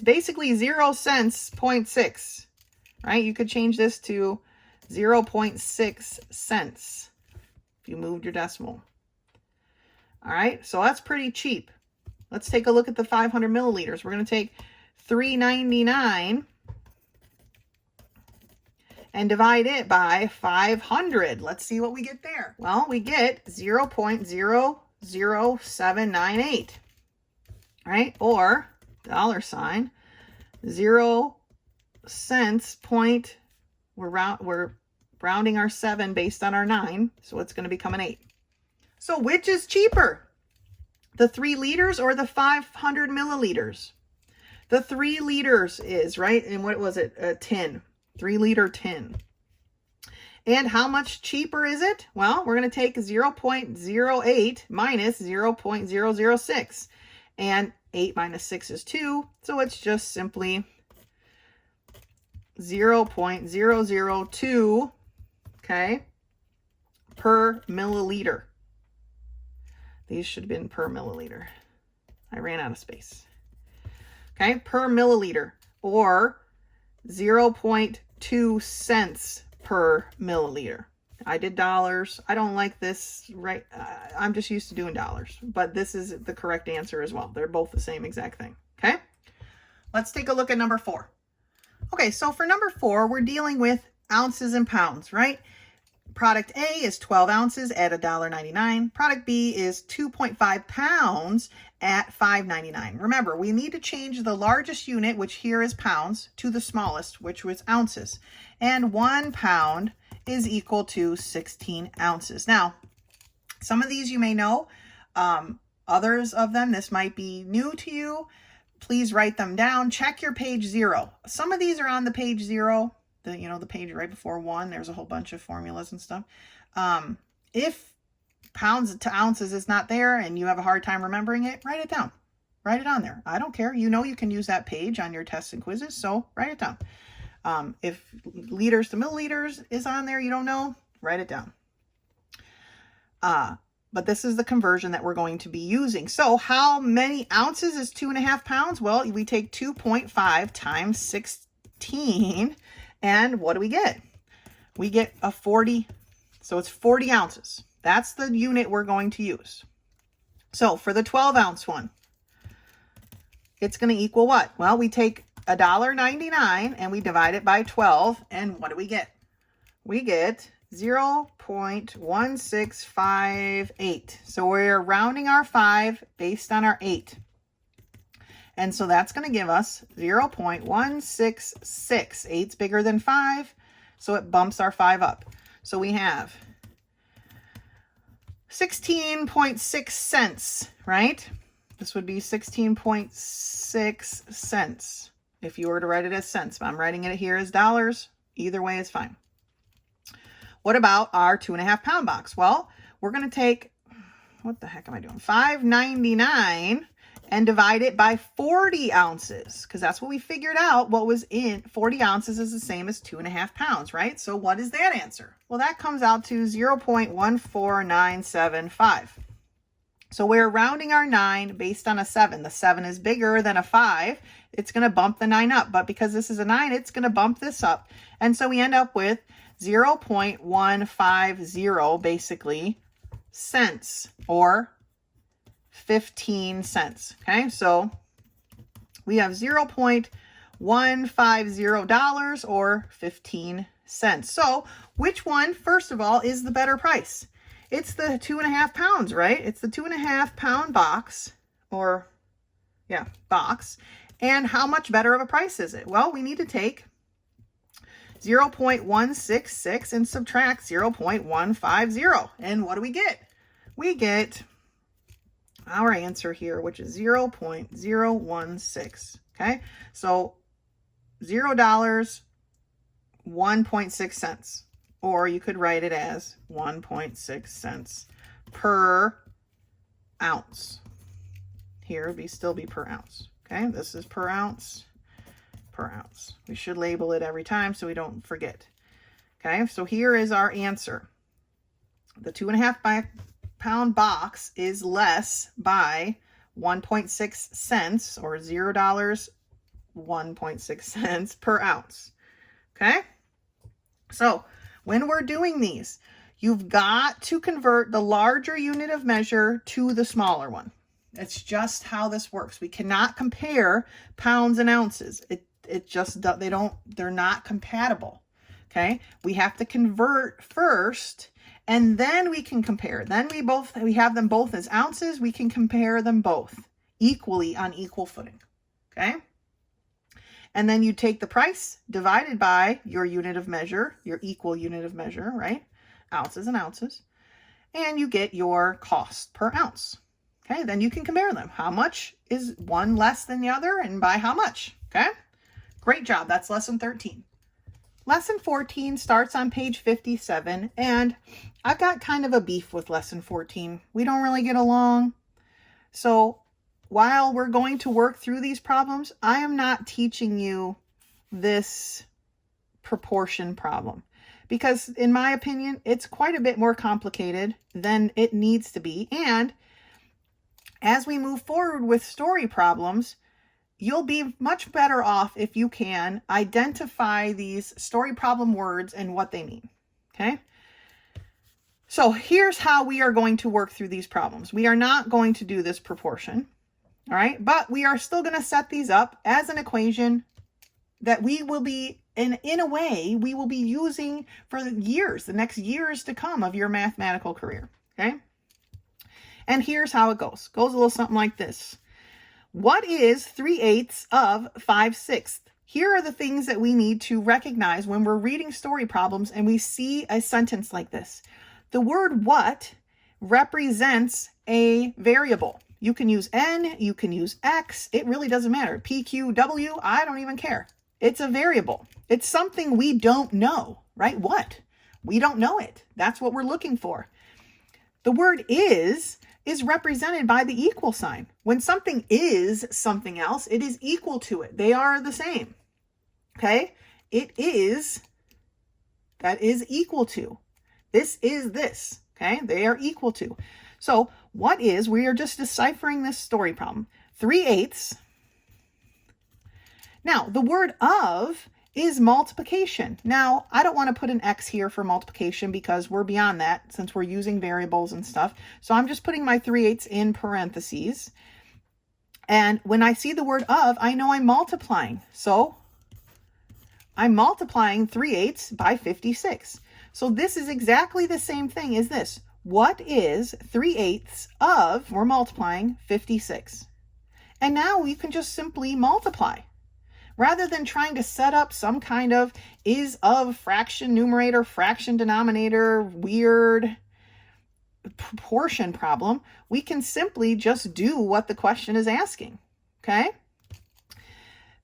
basically 0 cents, 0.6, right? You could change this to 0.6 cents if you moved your decimal. All right, so that's pretty cheap. Let's take a look at the 500 milliliters. We're going to take $3.99 and divide it by 500. Let's see what we get there. Well, we get 0.00798, right? Or dollar sign, 0 cents point, we're rounding our 7 based on our 9, so it's going to become an 8. So which is cheaper? The 3 liters or the 500 milliliters? The 3 liters is, right? And what was it? A tin. 3-liter tin. And how much cheaper is it? Well, we're going to take 0.08 minus 0.006. And 8 minus 6 is 2. So it's just simply 0.002, okay, per milliliter. These should have been per milliliter. I ran out of space. Okay, per milliliter, or 0.2 cents per milliliter. I did dollars. I don't like this, right? I'm just used to doing dollars, but this is the correct answer as well. They're both the same exact thing. Okay, let's take a look at number 4. Okay, so for number 4, we're dealing with ounces and pounds, right? Product A is 12 ounces at $1.99. Product B is 2.5 pounds at $5.99. Remember, we need to change the largest unit, which here is pounds, to the smallest, which was ounces. And 1 pound is equal to 16 ounces. Now, some of these you may know. Others of them, this might be new to you. Please write them down. Check your page 0. Some of these are on the page 0. The page right before 1, there's a whole bunch of formulas and stuff. If pounds to ounces is not there and you have a hard time remembering it, write it down. Write it on there. I don't care. You know you can use that page on your tests and quizzes, so write it down. If liters to milliliters is on there, you don't know, write it down. but this is the conversion that we're going to be using. So how many ounces is 2.5 pounds? Well, we take 2.5 times 16, and what do we get? We get a 40, so it's 40 ounces. That's the unit we're going to use. So for the 12-ounce one, it's going to equal what? Well, we take $1.99 and we divide it by 12, and what do we get? We get 0.1658. So we're rounding our 5 based on our 8. And so that's going to give us 0.166. 8's bigger than 5, so it bumps our 5 up. So we have 16.6 cents, right? This would be 16.6 cents if you were to write it as cents. But I'm writing it here as dollars. Either way is fine. What about our 2.5 pound box? Well, we're going to take, what the heck am I doing? $5.99 and divide it by 40 ounces, because that's what we figured out. What was in 40 ounces is the same as 2.5 pounds, right? So what is that answer? Well, that comes out to 0.14975. So we're rounding our 9 based on a 7. The 7 is bigger than a 5. It's going to bump the 9 up, but because this is a 9, it's going to bump this up. And so we end up with 0.150 basically cents, or 15 cents. Okay, so we have $0.150 or 15 cents. So which one, first of all, is the better price? It's the 2.5 pounds, right? It's the 2.5 pound box, or yeah, box. And how much better of a price is it? Well, we need to take 0.166 and subtract 0.150. And what do we get? We get our answer here, which is 0.016. Okay, so $0, 1.6 cents. Or you could write it as 1.6 cents per ounce. Here would be still be per ounce. Okay, this is per ounce, per ounce. We should label it every time so we don't forget. Okay, so here is our answer. The 2.5 pound box is less by 1.6 cents, or $0, 1.6 cents per ounce. Okay, so when we're doing these, you've got to convert the larger unit of measure to the smaller one. It's just how this works. We cannot compare pounds and ounces. They're not compatible. Okay, we have to convert first, and then we can compare. Then we have them both as ounces. We can compare them both equally on equal footing. Okay, and then you take the price divided by your unit of measure, your equal unit of measure, right? Ounces and ounces, and you get your cost per ounce. Okay, then you can compare them. How much is one less than the other, and by how much? Okay, great job. That's lesson 13. Lesson 14 starts on page 57, and I've got kind of a beef with lesson 14. We don't really get along. So while we're going to work through these problems, I am not teaching you this proportion problem, because in my opinion, it's quite a bit more complicated than it needs to be. And as we move forward with story problems, you'll be much better off if you can identify these story problem words and what they mean. Okay? So here's how we are going to work through these problems. We are not going to do this proportion, all right? But we are still going to set these up as an equation that we will be, in a way, we will be using for years, the next years to come of your mathematical career, okay? And here's how it goes. It goes a little something like this. What is 3/8 of 5/6? Here are the things that we need to recognize when we're reading story problems and we see a sentence like this. The word what represents a variable. You can use n, you can use x, it really doesn't matter. P, Q, W, I don't even care. It's a variable. It's something we don't know, right? What? We don't know it. That's what we're looking for. The word is represented by the equal sign. When something is something else, it is equal to it. They are the same. Okay? It is, that is equal to. This is this. Okay? They are equal to. So we are just deciphering this story problem. 3/8. Now, the word of is multiplication. Now, I don't want to put an X here for multiplication because we're beyond that since we're using variables and stuff. So I'm just putting my 3/8 in parentheses. And when I see the word of, I know I'm multiplying. So I'm multiplying 3/8 by 56. So this is exactly the same thing as this. What is 3/8 of, we're multiplying, 56? And now we can just simply multiply. Rather than trying to set up some kind of is of fraction numerator, fraction denominator, weird proportion problem, we can simply just do what the question is asking, okay?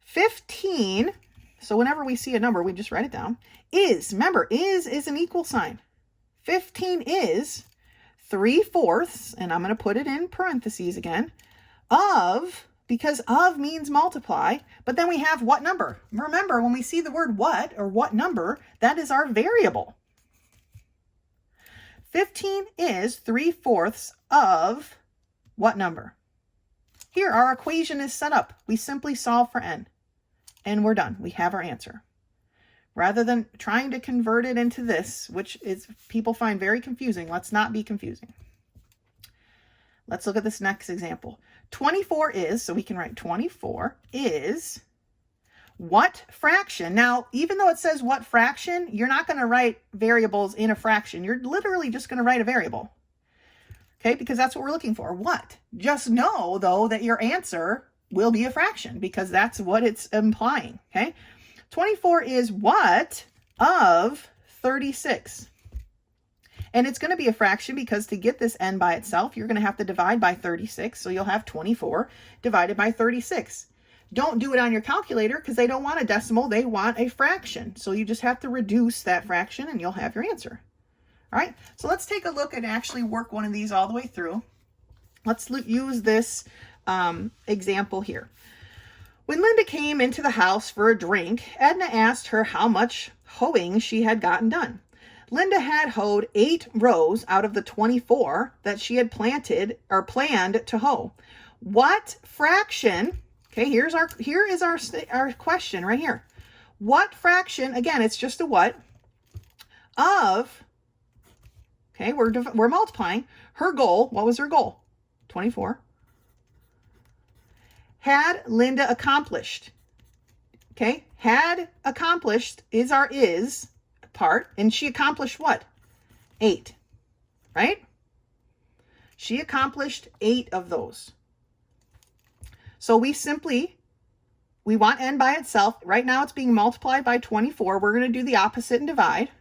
15, so whenever we see a number, we just write it down, is, remember, is an equal sign. 15 is 3/4, and I'm going to put it in parentheses again, of, because of means multiply, but then we have what number? Remember, when we see the word what or what number, that is our variable. 15 is 3/4 of what number? Here, our equation is set up. We simply solve for n, and we're done. We have our answer. Rather than trying to convert it into this, which is people find very confusing, let's not be confusing. Let's look at this next example. 24 is, so we can write 24 is what fraction? Now, even though it says what fraction, you're not going to write variables in a fraction. You're literally just going to write a variable. Okay, because that's what we're looking for. What? Just know, though, that your answer will be a fraction because that's what it's implying. Okay, 24 is what of 36? And it's going to be a fraction because to get this n by itself, you're going to have to divide by 36. So you'll have 24 divided by 36. Don't do it on your calculator because they don't want a decimal. They want a fraction. So you just have to reduce that fraction and you'll have your answer. All right. So let's take a look and actually work one of these all the way through. Let's use this example here. When Linda came into the house for a drink, Edna asked her how much hoeing she had gotten done. Linda had hoed 8 rows out of the 24 that she had planned to hoe. What fraction? Okay, here is our question right here. What fraction? Again, it's just a what of. Okay, we're multiplying. Her goal. What was her goal? 24. Had Linda accomplished? Okay, had accomplished is our is part, and she accomplished what? 8, right? She accomplished 8 of those. So we want n by itself. Right now it's being multiplied by 24. We're going to do the opposite and divide.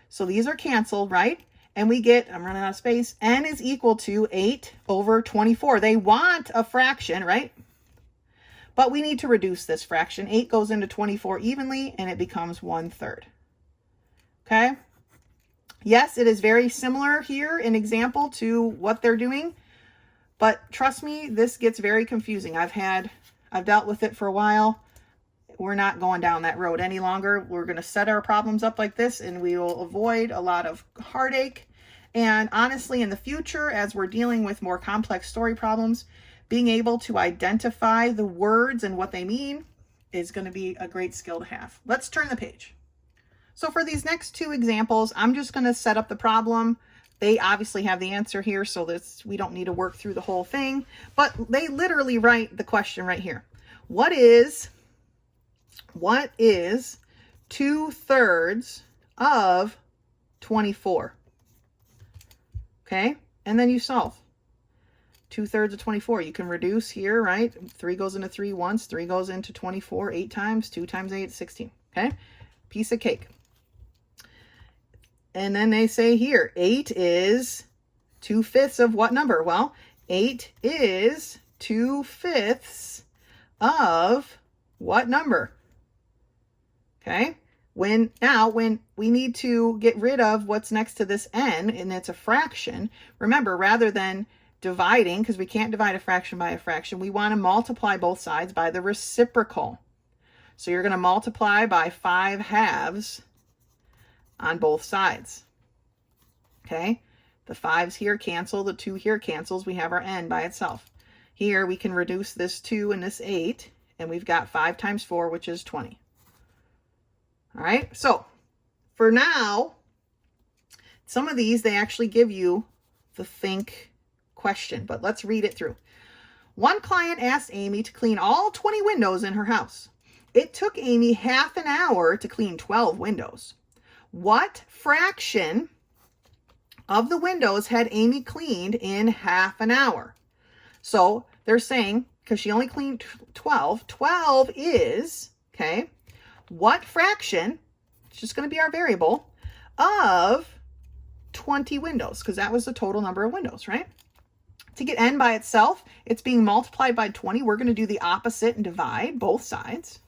So these are canceled, right? And we get, I'm running out of space, n is equal to 8 over 24. They want a fraction, right? But we need to reduce this fraction. 8 goes into 24 evenly, and it becomes 1/3. Okay? Yes, it is very similar here in example to what they're doing. But trust me, this gets very confusing. I've dealt with it for a while. We're not going down that road any longer. We're going to set our problems up like this, and we will avoid a lot of heartache. And honestly, in the future, as we're dealing with more complex story problems, being able to identify the words and what they mean is going to be a great skill to have. Let's turn the page. So for these next 2 examples, I'm just going to set up the problem. They obviously have the answer here, so we don't need to work through the whole thing. But they literally write the question right here. What is 2/3 of 24? Okay, and then you solve. 2/3 of 24. You can reduce here, right? 3 goes into 3 once. 3 goes into 24 8 times. 2 times 8 is 16. Okay, piece of cake. And then they say here, 8 is 2/5 of what number? Well, 8 is 2/5 of what number? Okay, when we need to get rid of what's next to this n, and it's a fraction, remember, rather than dividing, because we can't divide a fraction by a fraction, we want to multiply both sides by the reciprocal. So you're going to multiply by 5/2 on both sides. Okay, The 5s here cancel, the 2 here cancels. We have our n by itself. Here we can reduce this 2 and this 8, and we've got 5 times 4, which is 20. All right, so for now, some of these, they actually give you the think question, but let's read it through. One client asked Amy to clean all 20 windows in her house. It took Amy half an hour to clean 12 windows. What fraction of the windows had Amy cleaned in half an hour? So they're saying, because she only cleaned 12, 12 is, okay, what fraction, it's just going to be our variable, of 20 windows, because that was the total number of windows, right? To get n by itself, it's being multiplied by 20. We're going to do the opposite and divide both sides.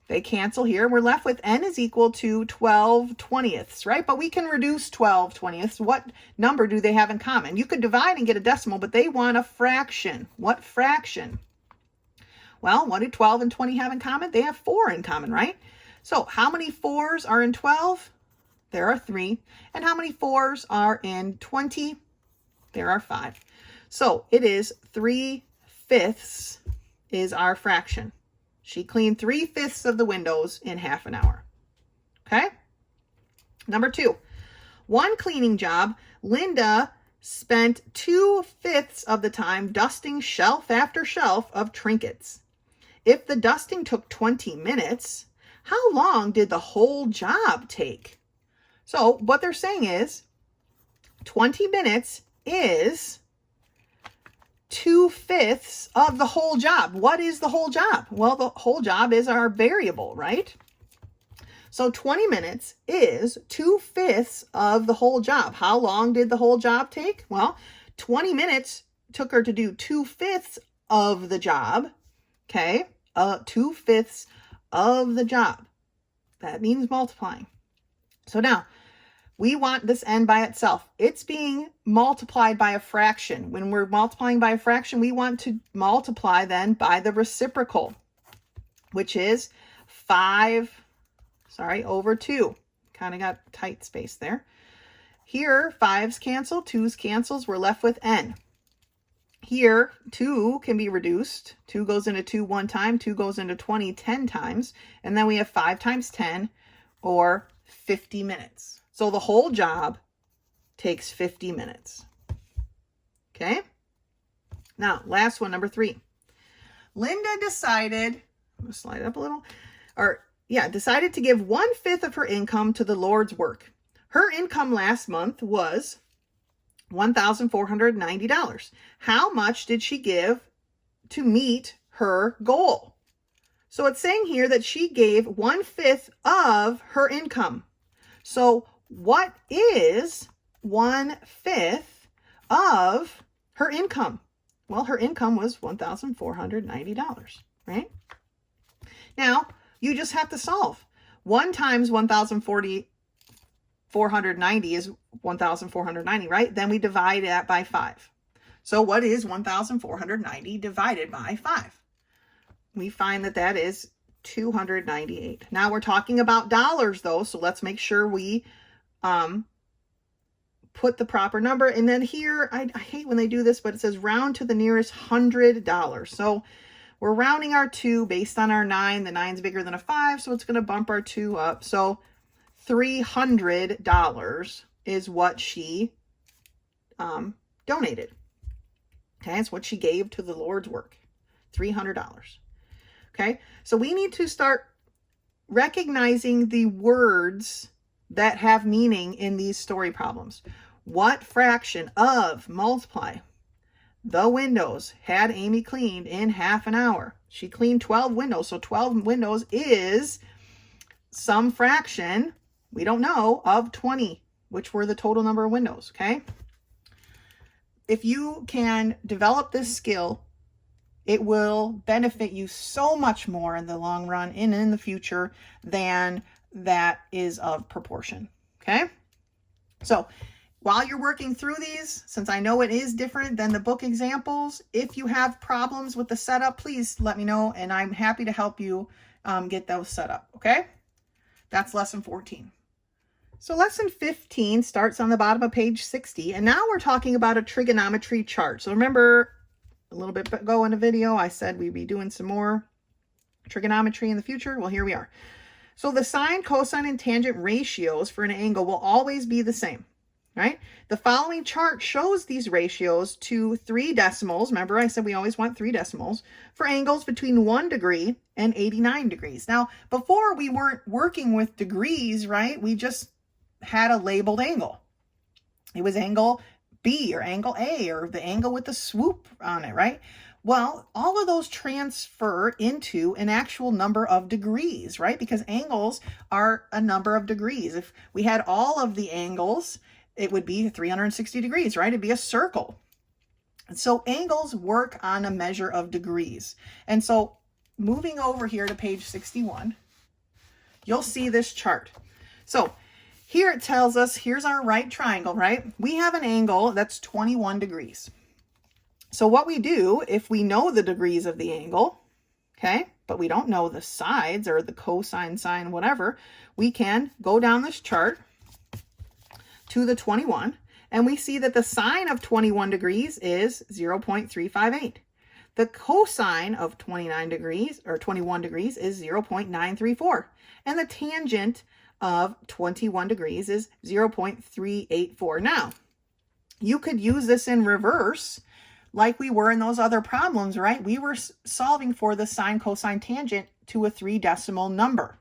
They cancel here. We're left with n is equal to 12 20ths, right? But we can reduce 12 20ths. What number do they have in common? You could divide and get a decimal, but they want a fraction. What fraction? Well, what do 12 and 20 have in common? They have 4 in common, right? So how many 4s are in 12? There are 3. And how many 4s are in 20? There are 5. So it is 3/5 is our fraction. She cleaned 3/5 of the windows in half an hour. Okay? Number 2, one cleaning job, Linda spent 2/5 of the time dusting shelf after shelf of trinkets. If the dusting took 20 minutes, how long did the whole job take? So what they're saying is 20 minutes is 2/5 of the whole job. What is the whole job? Well, the whole job is our variable, right? So 20 minutes is 2/5 of the whole job. How long did the whole job take? Well, 20 minutes took her to do 2/5 of the job. Okay, 2/5 of the job. That means multiplying. So now, we want this n by itself. It's being multiplied by a fraction. When we're multiplying by a fraction, we want to multiply then by the reciprocal, which is 5, over 2. Kind of got tight space there. Here, 5s cancel, 2s cancels. We're left with n. Here, 2 can be reduced. 2 goes into 2 one time. 2 goes into 20 10 times. And then we have 5 times 10, or 50 minutes. So the whole job takes 50 minutes. Okay? Now, last one, number 3. Linda decided, I'm going to slide it up a little, decided to give 1/5 of her income to the Lord's work. Her income last month was $1,490. How much did she give to meet her goal? So it's saying here that she gave 1/5 of her income. So what is 1/5 of her income? Well, her income was $1,490, right? Now, you just have to solve. 1 times 1,490 is 1,490, right? Then we divide that by 5. So what is 1,490 divided by 5? We find that that is 298. Now we're talking about dollars though, so let's make sure we put the proper number. And then here, I hate when they do this, but it says round to the nearest $100. So we're rounding our 2 based on our 9. The 9's bigger than a 5, so it's going to bump our 2 up. So $300 is what she donated. Okay, it's what she gave to the Lord's work. $300. Okay, so we need to start recognizing the words that have meaning in these story problems. What fraction of multiply the windows had Amy cleaned in half an hour? She cleaned 12 windows, so 12 windows is some fraction, we don't know, of 20, which were the total number of windows, okay? If you can develop this skill, it will benefit you so much more in the long run and in the future than that is of proportion, okay? So while you're working through these, since I know it is different than the book examples, if you have problems with the setup, please let me know, and I'm happy to help you get those set up, okay? That's lesson 14. So lesson 15 starts on the bottom of page 60, and now we're talking about a trigonometry chart. So remember a little bit ago in the video, I said we'd be doing some more trigonometry in the future. Well, here we are. So the sine, cosine, and tangent ratios for an angle will always be the same, right? The following chart shows these ratios to 3 decimals. Remember I said we always want 3 decimals for angles between 1 degree and 89 degrees. Now, before we weren't working with degrees, right? We just had a labeled angle. It was angle B or angle A or the angle with the swoop on it, right? Well, all of those transfer into an actual number of degrees, right? Because angles are a number of degrees. If we had all of the angles, it would be 360 degrees, right? It'd be a circle. And so angles work on a measure of degrees. And so moving over here to page 61, you'll see this chart. So here it tells us, here's our right triangle, right? We have an angle that's 21 degrees. So what we do, if we know the degrees of the angle, okay, but we don't know the sides or the cosine, sine, whatever, we can go down this chart to the 21, and we see that the sine of 21 degrees is 0.358. The cosine of 29 degrees or 21 degrees is 0.934. And the tangent of 21 degrees is 0.384. Now, you could use this in reverse like we were in those other problems, right? We were solving for the sine, cosine, tangent to a 3 decimal number.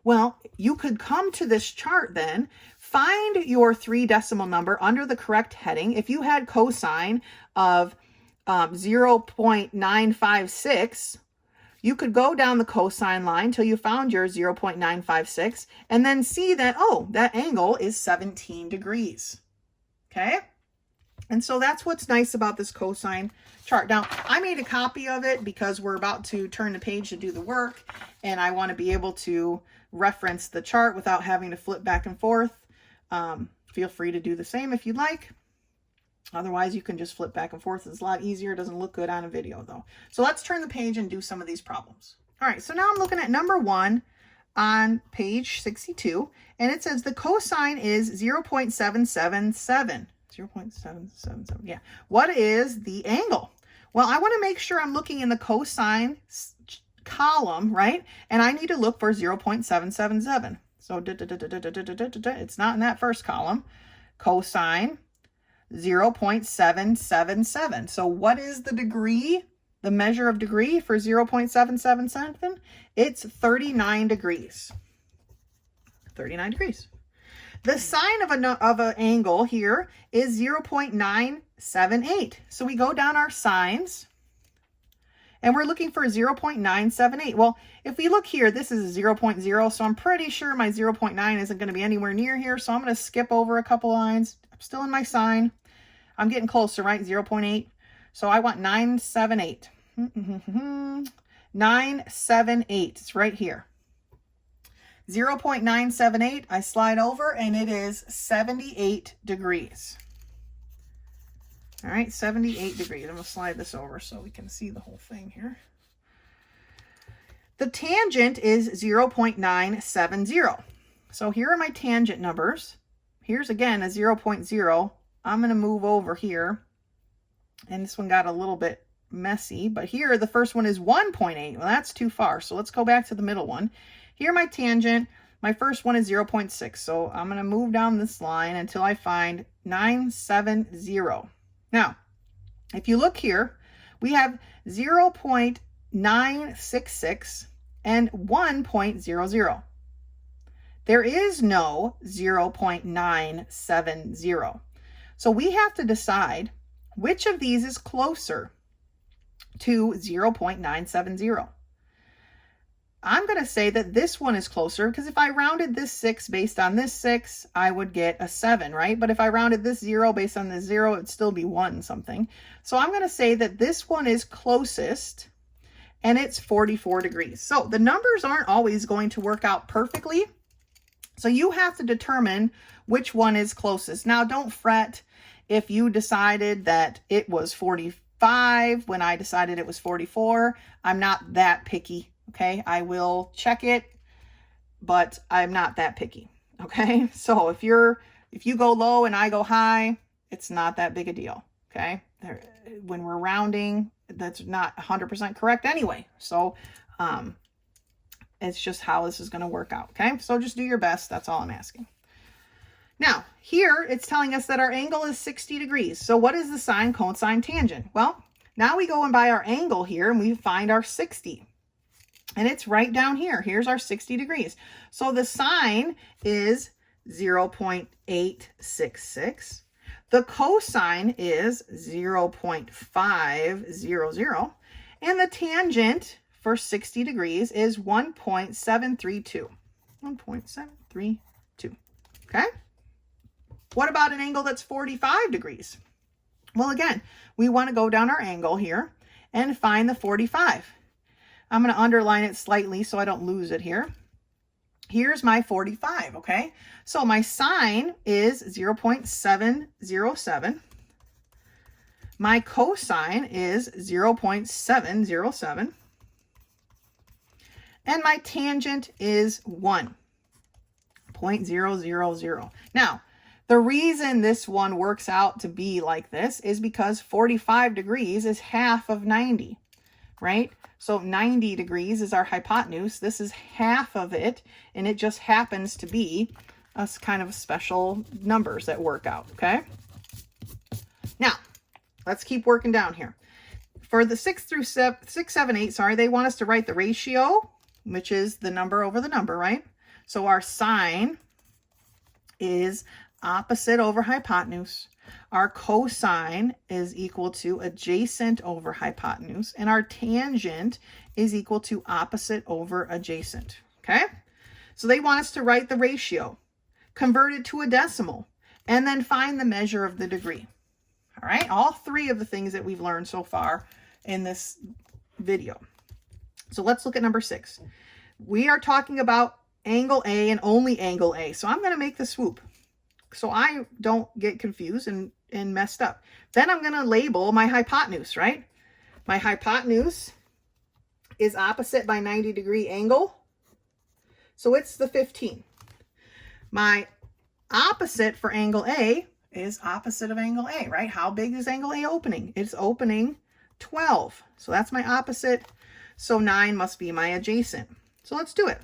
Well, you could come to this chart then, find your 3 decimal number under the correct heading. If you had cosine of 0.956, you could go down the cosine line till you found your 0.956 and then see that, oh, that angle is 17 degrees. Okay? And so that's what's nice about this cosine chart. Now, I made a copy of it because we're about to turn the page to do the work, and I want to be able to reference the chart without having to flip back and forth. Feel free to do the same if you'd like. Otherwise, you can just flip back and forth. It's a lot easier. It doesn't look good on a video, though. So let's turn the page and do some of these problems. All right, so now I'm looking at number 1 on page 62, and it says the cosine is 0.777. 0.777, yeah. What is the angle? Well, I want to make sure I'm looking in the cosine column, right? And I need to look for 0.777. So it's not in that first column. Cosine 0.777. So what is the degree, the measure of degree for 0.777? It's 39 degrees. 39 degrees. The sine of an angle here is 0.978. So we go down our sines, and we're looking for 0.978. Well, if we look here, this is 0.0, so I'm pretty sure my 0.9 isn't going to be anywhere near here, so I'm going to skip over a couple lines. I'm still in my sine. I'm getting closer, right? 0.8. So I want 978. 978. It's right here. 0.978. I slide over, and it is 78 degrees. All right, 78 degrees. I'm going to slide this over so we can see the whole thing here. The tangent is 0.970. So here are my tangent numbers. Here's again a 0.0. I'm going to move over here. And this one got a little bit messy. But here, the first one is 1.8. Well, that's too far. So let's go back to the middle one. Here, my tangent. My first one is 0.6. So I'm going to move down this line until I find 970. Now, if you look here, we have 0.966 and 1.00. There is no 0.970. So we have to decide which of these is closer to 0.970. I'm going to say that this one is closer because if I rounded this 6 based on this 6, I would get a 7, right? But if I rounded this 0 based on this 0, it'd still be 1 something. So I'm going to say that this one is closest, and it's 44 degrees. So the numbers aren't always going to work out perfectly. So you have to determine which one is closest. Now, don't fret if you decided that it was 45 when I decided it was 44. I'm not that picky. Okay, I will check it, but I'm not that picky. Okay, so if you go low and I go high, it's not that big a deal. Okay, when we're rounding, that's not 100% correct anyway. So it's just how this is going to work out. Okay, so just do your best. That's all I'm asking. Now, here it's telling us that our angle is 60 degrees. So what is the sine, cosine, tangent? Well, now we go and by our angle here and we find our 60. And it's right down here. Here's our 60 degrees. So the sine is 0.866. The cosine is 0.500. And the tangent for 60 degrees is 1.732. 1.732. Okay? What about an angle that's 45 degrees? Well, again, we want to go down our angle here and find the 45. I'm going to underline it slightly so I don't lose it here. Here's my 45, okay? So my sine is 0.707. My cosine is 0.707. And my tangent is 1.000. Now, the reason this one works out to be like this is because 45 degrees is half of 90, right? So 90 degrees is our hypotenuse. This is half of it, and it just happens to be us kind of special numbers that work out, okay? Now, let's keep working down here. For the 6, 7, 8, they want us to write the ratio, which is the number over the number, right? So our sine is opposite over hypotenuse. Our cosine is equal to adjacent over hypotenuse, and our tangent is equal to opposite over adjacent, okay? So they want us to write the ratio, convert it to a decimal, and then find the measure of the degree. All right, all three of the things that we've learned so far in this video. So let's look at number 6. We are talking about angle A and only angle A. So I'm going to make the swoop so I don't get confused and messed up. Then I'm going to label my hypotenuse, right? My hypotenuse is opposite by 90-degree angle. So it's the 15. My opposite for angle A is opposite of angle A, right? How big is angle A opening? It's opening 12. So that's my opposite. So 9 must be my adjacent. So let's do it.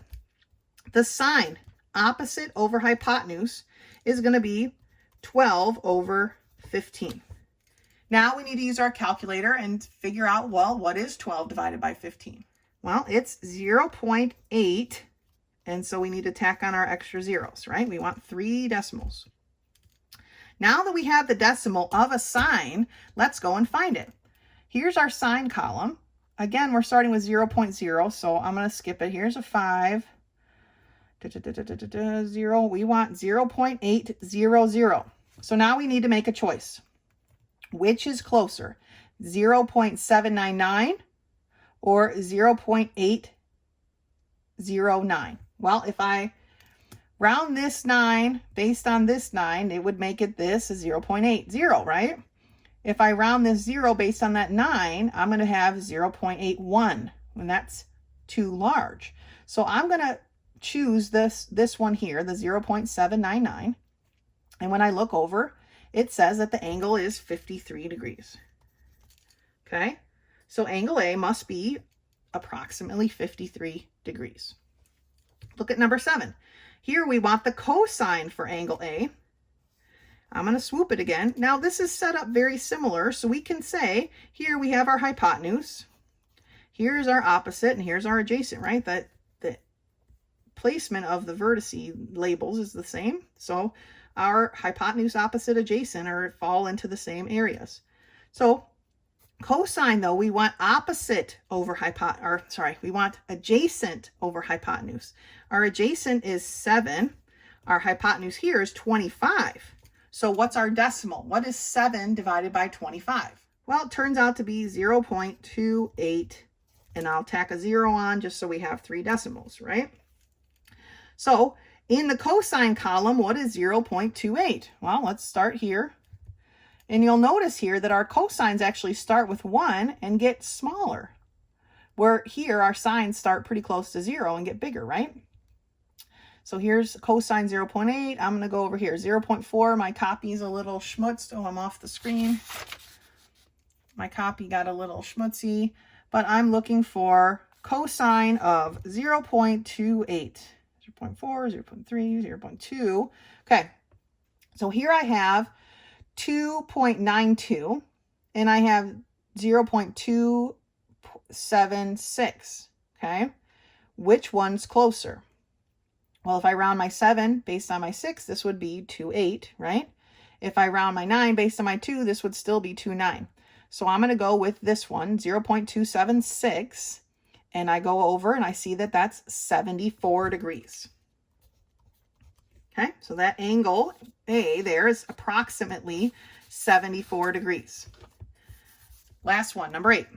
The sine opposite over hypotenuse is going to be 12 over 15. Now we need to use our calculator and figure out, well, what is 12 divided by 15? Well, it's 0.8, and so we need to tack on our extra zeros, right? We want 3 decimals. Now that we have the decimal of a sine, let's go and find it. Here's our sine column. Again, we're starting with 0.0, so I'm going to skip it. Here's a 5. 0. We want 0.800. So now we need to make a choice. Which is closer, 0.799 or 0.809? Well, if I round this 9 based on this 9, it would make it this is 0.80, right? If I round this 0 based on that 9, I'm going to have 0.81, and that's too large. So I'm going to choose this one here, the 0.799. And when I look over, it says that the angle is 53 degrees. Okay, so angle A must be approximately 53 degrees. Look at number 7. Here we want the cosine for angle A. I'm going to swoop it again. Now this is set up very similar, so we can say here we have our hypotenuse. Here's our opposite, and here's our adjacent, right? That the placement of the vertices labels is the same. So our hypotenuse, opposite, adjacent fall into the same areas. So cosine, though, we want opposite over we want adjacent over hypotenuse. Our adjacent is 7. Our hypotenuse here is 25. So what's our decimal? What is 7 divided by 25? Well, it turns out to be 0.28, and I'll tack a 0 on just so we have 3 decimals, right? So in the cosine column, what is 0.28? Well, let's start here. And you'll notice here that our cosines actually start with 1 and get smaller. Where here our sines start pretty close to 0 and get bigger, right? So here's cosine 0.8. I'm going to go over here. 0.4, my copy's a little schmutzed. Oh, I'm off the screen. My copy got a little schmutzy, but I'm looking for cosine of 0.28. 0.4, 0.3, 0.2. Okay, so here I have 2.92, and I have 0.276, okay? Which one's closer? Well, if I round my 7 based on my 6, this would be 2.8, right? If I round my 9 based on my 2, this would still be 2.9. So I'm going to go with this one, 0.276, and I go over and I see that that's 74 degrees. Okay, so that angle A there is approximately 74 degrees. Last one, number 8.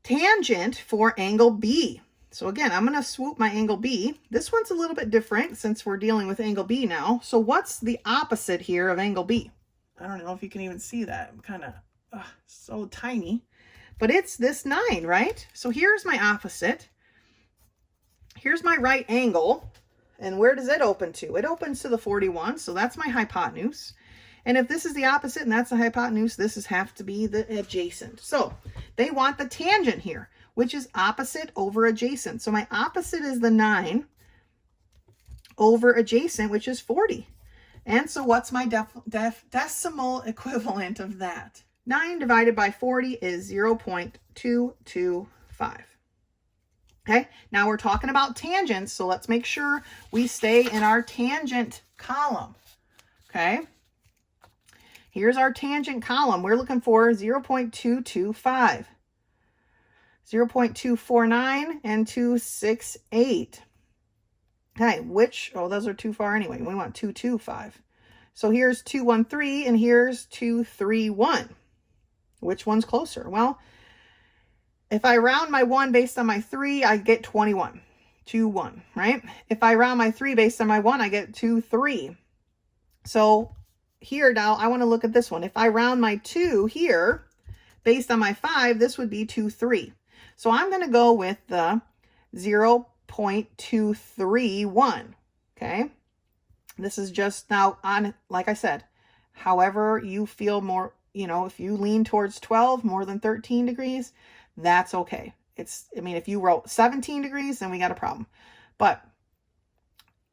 Tangent for angle B. So again, I'm going to swoop my angle B. This one's a little bit different since we're dealing with angle B now. So what's the opposite here of angle B? I don't know if you can even see that. I'm kind of so tiny. But it's this 9, right? So here's my opposite. Here's my right angle. And where does it open to? It opens to the 41. So that's my hypotenuse. And if this is the opposite and that's the hypotenuse, this has to be the adjacent. So they want the tangent here, which is opposite over adjacent. So my opposite is the 9 over adjacent, which is 40. And so what's my decimal equivalent of that? 9 divided by 40 is 0.225. Okay, now we're talking about tangents, so let's make sure we stay in our tangent column. Okay, here's our tangent column. We're looking for 0.225. 0.249 and 268. Okay, those are too far anyway. We want 225. So here's 213 and here's 231. Which one's closer? Well, if I round my 1 based on my 3, I get 21. 2-1, right? If I round my 3 based on my 1, I get 2-3. So here now, I want to look at this one. If I round my 2 here based on my 5, this would be 2-3. So I'm going to go with the 0.231, okay? This is just now on, like I said, however you feel more, if you lean towards 12, more than 13 degrees, that's okay. If you wrote 17 degrees, then we got a problem. But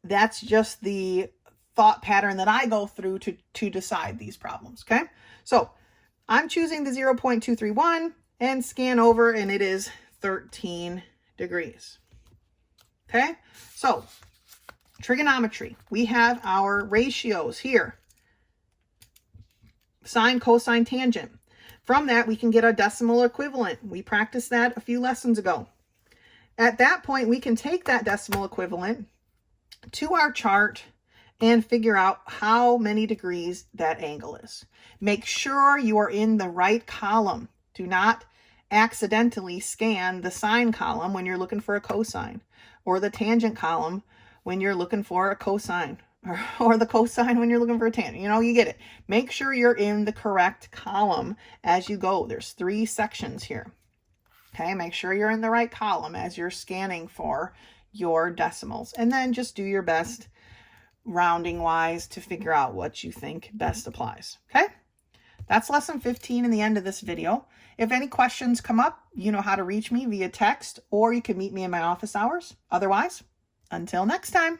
that's just the thought pattern that I go through to decide these problems, okay? So I'm choosing the 0.231 and scan over, and it is 13 degrees. Okay, so trigonometry, we have our ratios here. Sine, cosine, tangent. From that, we can get a decimal equivalent. We practiced that a few lessons ago. At that point, we can take that decimal equivalent to our chart and figure out how many degrees that angle is. Make sure you are in the right column. Do not accidentally scan the sine column when you're looking for a cosine, or the tangent column when you're looking for a cosine, or the cosine when you're looking for a tangent. You get it. Make sure you're in the correct column as you go. There's 3 sections here. Okay, make sure you're in the right column as you're scanning for your decimals. And then just do your best rounding wise to figure out what you think best applies. Okay, that's lesson 15 in the end of this video. If any questions come up, you know how to reach me via text, or you can meet me in my office hours. Otherwise, until next time.